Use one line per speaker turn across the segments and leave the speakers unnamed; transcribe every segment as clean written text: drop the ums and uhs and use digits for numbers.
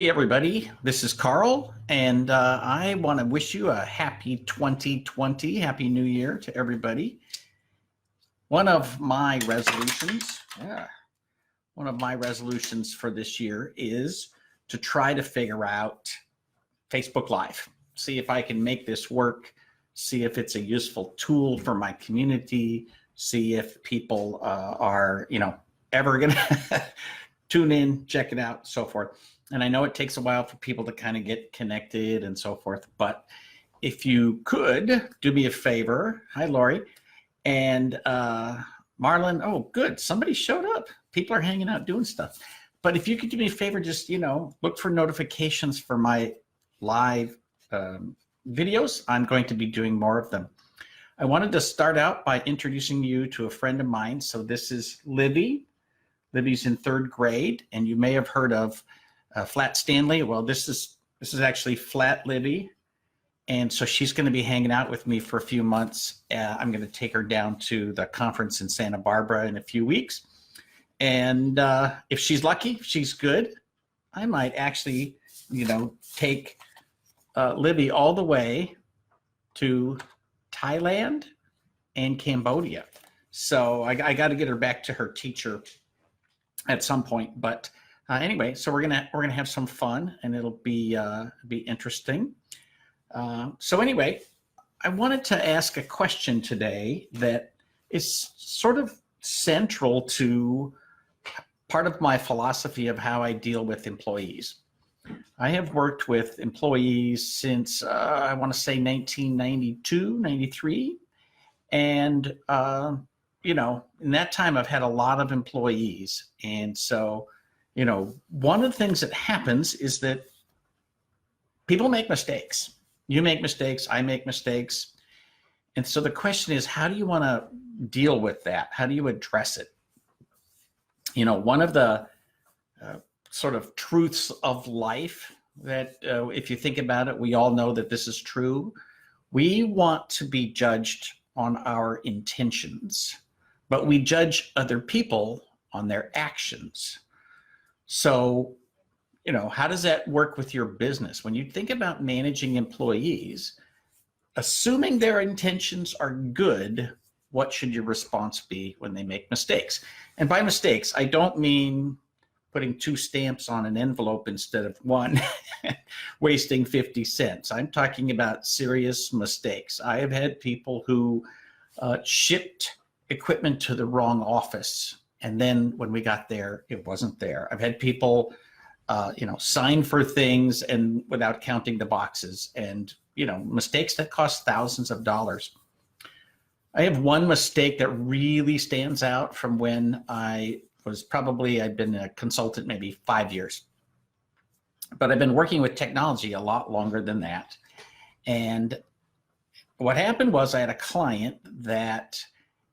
Hey everybody, this is Carl, and I want to wish you a happy 2020, happy new year to everybody. One of my resolutions, one of my resolutions for this year is to try to figure out Facebook Live, see if I can make this work, see if it's a useful tool for my community, see if people are, ever gonna tune in, check it out, so forth. And I know it takes a while for people to kind of get connected and so forth, but if you could do me a favor, hi Lori, and Marlon, oh good, somebody showed up. People are hanging out doing stuff. But if you could do me a favor, just, look for notifications for my live videos. I'm going to be doing more of them. I wanted to start out by introducing you to a friend of mine. So this is Libby. Libby's in 3rd grade, and you may have heard of Flat Stanley. Well, this is actually Flat Libby, and so she's going to be hanging out with me for a few months. I'm going to take her down to the conference in Santa Barbara in a few weeks, and if she's lucky, if she's good, I might actually, take Libby all the way to Thailand and Cambodia. So I got to get her back to her teacher at some point, but anyway, so we're gonna have some fun, and it'll be interesting. So anyway, I wanted to ask a question today that is sort of central to part of my philosophy of how I deal with employees. I have worked with employees since I want to say 1992, 93, and in that time I've had a lot of employees, and so one of the things that happens is that people make mistakes. You make mistakes, I make mistakes. And so the question is, how do you want to deal with that? How do you address it? One of the sort of truths of life that if you think about it, we all know that this is true. We want to be judged on our intentions, but we judge other people on their actions. So, how does that work with your business? When you think about managing employees, assuming their intentions are good, what should your response be when they make mistakes? And by mistakes, I don't mean putting 2 stamps on an envelope instead of 1, wasting 50 cents. I'm talking about serious mistakes. I have had people who shipped equipment to the wrong office, and then when we got there, it wasn't there. I've had people, sign for things and without counting the boxes, and mistakes that cost thousands of dollars. I have one mistake that really stands out from when I'd been a consultant maybe 5 years, but I've been working with technology a lot longer than that. And what happened was I had a client that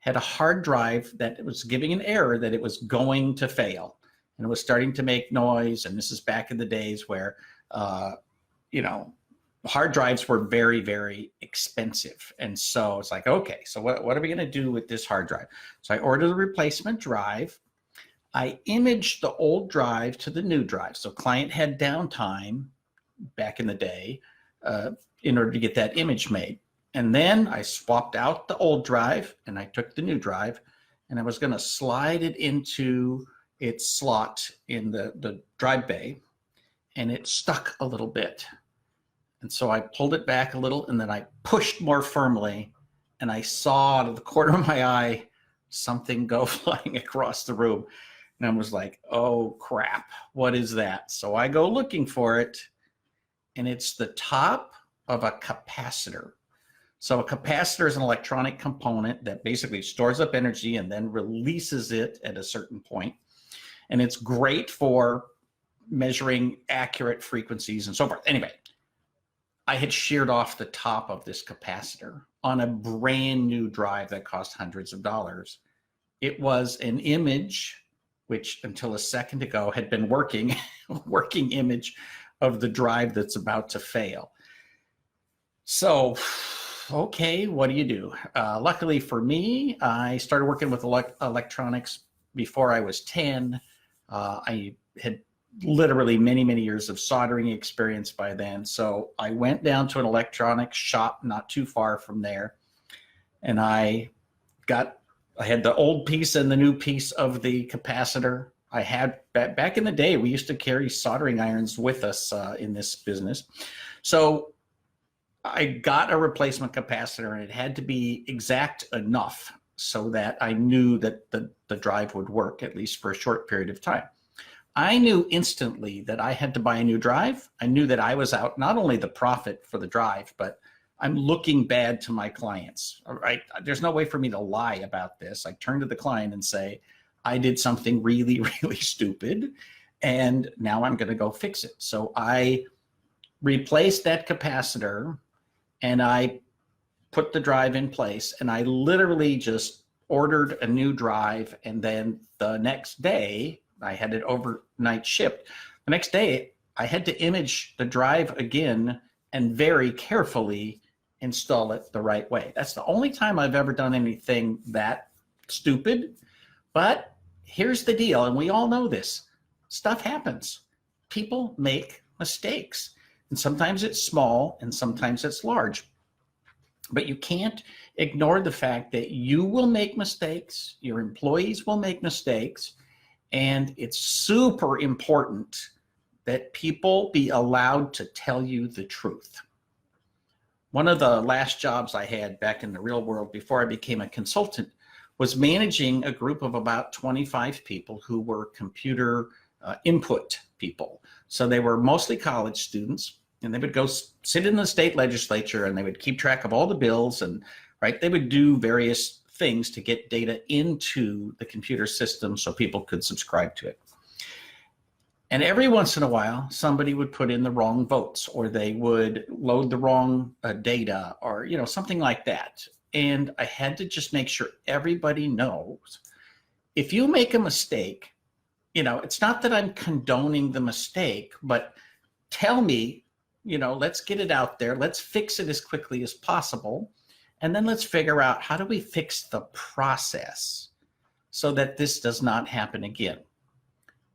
had a hard drive that was giving an error that it was going to fail, and it was starting to make noise. And this is back in the days where, hard drives were very, very expensive. And so it's like, okay, so what are we going to do with this hard drive? So I ordered a replacement drive. I imaged the old drive to the new drive. So client had downtime back in the day in order to get that image made. And then I swapped out the old drive and I took the new drive, and I was going to slide it into its slot in the drive bay, and it stuck a little bit. And so I pulled it back a little, and then I pushed more firmly, and I saw out of the corner of my eye something go flying across the room. And I was like, oh crap, what is that? So I go looking for it, and it's the top of a capacitor. So a capacitor is an electronic component that basically stores up energy and then releases it at a certain point. And it's great for measuring accurate frequencies and so forth. Anyway, I had sheared off the top of this capacitor on a brand new drive that cost hundreds of dollars. It was an image, which until a second ago had been working image of the drive that's about to fail. So, okay, what do you do? Luckily for me, I started working with electronics before I was 10. I had literally many, many years of soldering experience by then. So I went down to an electronics shop not too far from there, and I had the old piece and the new piece of the capacitor. I had back in the day, we used to carry soldering irons with us in this business. So I got a replacement capacitor, and it had to be exact enough so that I knew that the drive would work, at least for a short period of time. I knew instantly that I had to buy a new drive. I knew that I was out not only the profit for the drive, but I'm looking bad to my clients. All right? There's no way for me to lie about this. I turn to the client and say, I did something really, really stupid, and now I'm going to go fix it. So I replaced that capacitor, and I put the drive in place, and I literally just ordered a new drive, and then the next day, I had it overnight shipped. The next day, I had to image the drive again and very carefully install it the right way. That's the only time I've ever done anything that stupid. But here's the deal, and we all know this. Stuff happens. People make mistakes. And sometimes it's small and sometimes it's large. But you can't ignore the fact that you will make mistakes, your employees will make mistakes, and it's super important that people be allowed to tell you the truth. One of the last jobs I had back in the real world before I became a consultant was managing a group of about 25 people who were computer input people. So they were mostly college students, and they would go sit in the state legislature, and they would keep track of all the bills, and they would do various things to get data into the computer system so people could subscribe to it. And every once in a while, somebody would put in the wrong votes, or they would load the wrong data, or something like that. And I had to just make sure everybody knows, if you make a mistake, it's not that I'm condoning the mistake, but tell me, let's get it out there. Let's fix it as quickly as possible. And then let's figure out, how do we fix the process so that this does not happen again?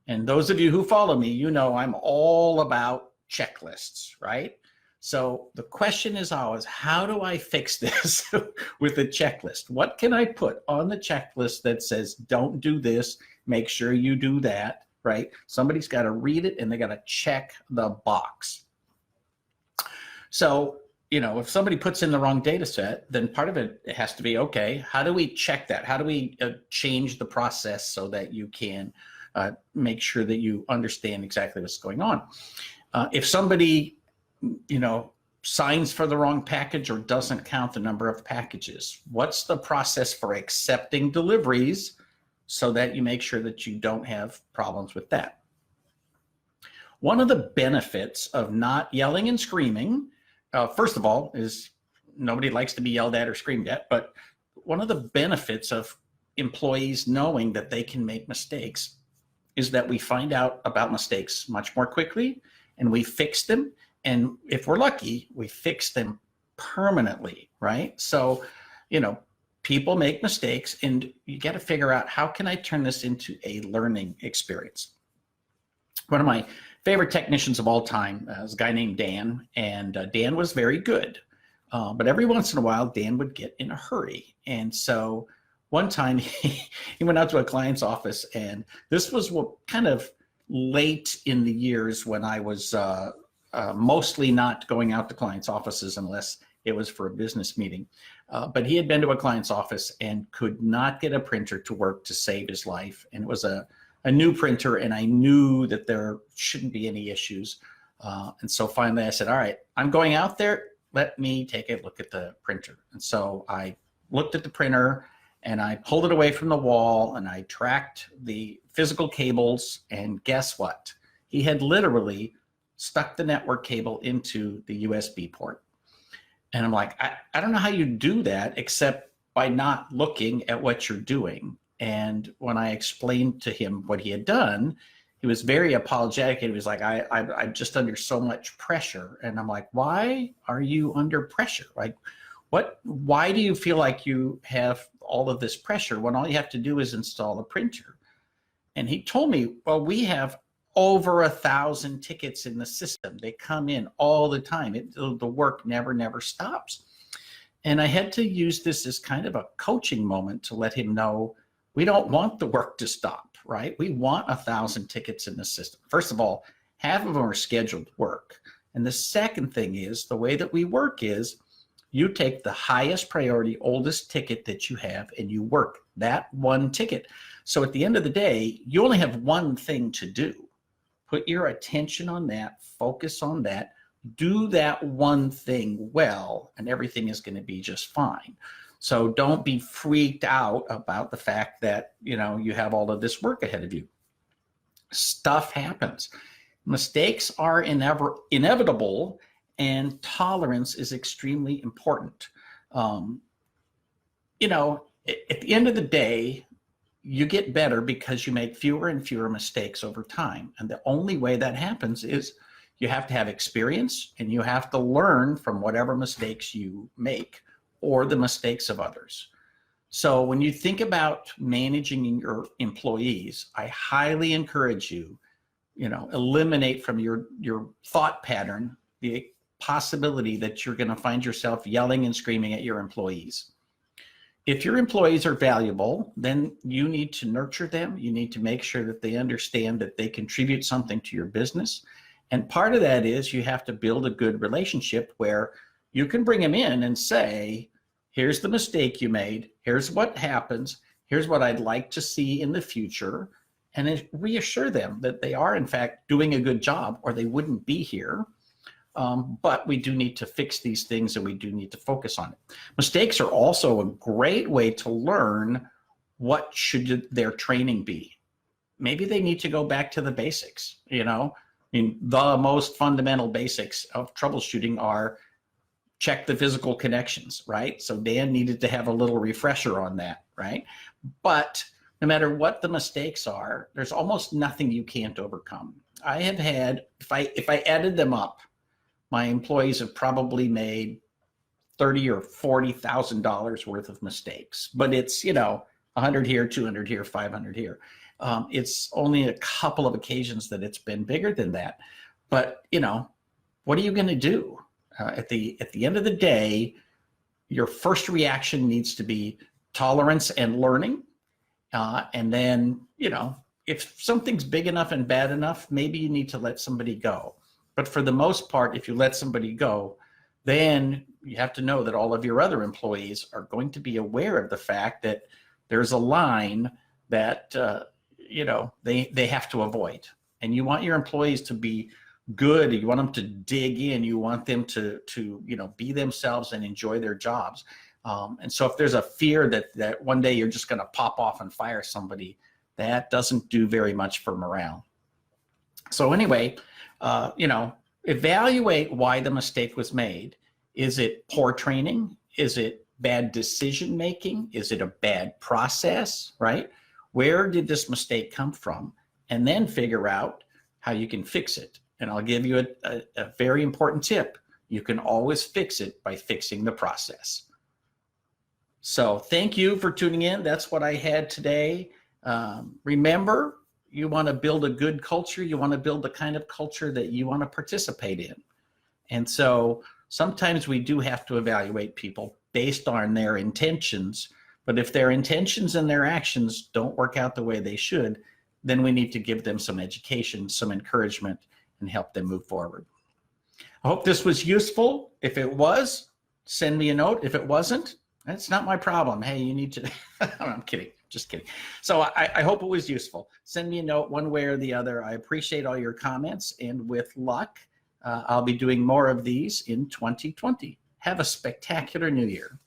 And those of you who follow me, I'm all about checklists, right? So the question is always, how do I fix this with a checklist? What can I put on the checklist that says, don't do this, make sure you do that, right? Somebody's got to read it, and they got to check the box. So, if somebody puts in the wrong data set, then part of it has to be, okay, how do we check that? How do we change the process so that you can make sure that you understand exactly what's going on? If somebody, signs for the wrong package or doesn't count the number of packages, what's the process for accepting deliveries so that you make sure that you don't have problems with that? One of the benefits of not yelling and screaming, first of all, is nobody likes to be yelled at or screamed at, but one of the benefits of employees knowing that they can make mistakes is that we find out about mistakes much more quickly, and we fix them. And if we're lucky, we fix them permanently, right? So, people make mistakes, and you got to figure out, how can I turn this into a learning experience? One of my favorite technicians of all time is a guy named Dan, and Dan was very good. But every once in a while, Dan would get in a hurry. And so one time he went out to a client's office, and this was kind of late in the years when I was mostly not going out to clients' offices unless it was for a business meeting. But he had been to a client's office and could not get a printer to work to save his life. And it was a new printer, and I knew that there shouldn't be any issues. And so finally I said, all right, I'm going out there. Let me take a look at the printer. And so I looked at the printer, and I pulled it away from the wall, and I tracked the physical cables, and guess what? He had literally stuck the network cable into the USB port. And I'm like, I don't know how you do that except by not looking at what you're doing. And when I explained to him what he had done, he was very apologetic. He was like, I'm just under so much pressure. And I'm like, why are you under pressure? Like, why do you feel like you have all of this pressure when all you have to do is install a printer? And he told me, well, we have over 1,000 tickets in the system. They come in all the time. The work never stops. And I had to use this as kind of a coaching moment to let him know we don't want the work to stop, right? We want 1,000 tickets in the system. First of all, half of them are scheduled work. And the second thing is the way that we work is you take the highest priority, oldest ticket that you have, and you work that one ticket. So at the end of the day, you only have one thing to do. Put your attention on that, focus on that, do that one thing well, and everything is going to be just fine. So don't be freaked out about the fact that, you know, you have all of this work ahead of you. Stuff happens. Mistakes are inevitable, and tolerance is extremely important. You know, at the end of the day, you get better because you make fewer and fewer mistakes over time. And the only way that happens is you have to have experience, and you have to learn from whatever mistakes you make or the mistakes of others. So when you think about managing your employees, I highly encourage you, you know, eliminate from your thought pattern the possibility that you're going to find yourself yelling and screaming at your employees. If your employees are valuable, then you need to nurture them. You need to make sure that they understand that they contribute something to your business. And part of that is you have to build a good relationship where you can bring them in and say, here's the mistake you made. Here's what happens. Here's what I'd like to see in the future. And reassure them that they are, in fact, doing a good job, or they wouldn't be here. But we do need to fix these things, and we do need to focus on it. Mistakes are also a great way to learn what should their training be. Maybe they need to go back to the basics, you know. I mean, the most fundamental basics of troubleshooting are check the physical connections, right? So Dan needed to have a little refresher on that, right? But no matter what the mistakes are, there's almost nothing you can't overcome. I have had, if I added them up, my employees have probably made $30,000 or $40,000 worth of mistakes, but it's, you know, 100 here, 200 here, 500 here. It's only a couple of occasions that it's been bigger than that. But, you know, what are you going to do? At the end of the day, your first reaction needs to be tolerance and learning. And then, you know, if something's big enough and bad enough, maybe you need to let somebody go. But for the most part, if you let somebody go, then you have to know that all of your other employees are going to be aware of the fact that there's a line that, you know, they have to avoid. And you want your employees to be good. You want them to dig in. You want them to you know, be themselves and enjoy their jobs. And so if there's a fear that one day you're just going to pop off and fire somebody, that doesn't do very much for morale. So anyway, you know, evaluate why the mistake was made. Is it poor training? Is it bad decision making? Is it a bad process, right? Where did this mistake come from? And then figure out how you can fix it. And I'll give you a very important tip. You can always fix it by fixing the process. So thank you for tuning in. That's what I had today. Remember, you want to build a good culture. You want to build the kind of culture that you want to participate in. And so sometimes we do have to evaluate people based on their intentions. But if their intentions and their actions don't work out the way they should, then we need to give them some education, some encouragement, and help them move forward. I hope this was useful. If it was, send me a note. If it wasn't, that's not my problem. Hey, you need to, I'm kidding, just kidding. So I hope it was useful. Send me a note one way or the other. I appreciate all your comments, and with luck, I'll be doing more of these in 2020. Have a spectacular new year.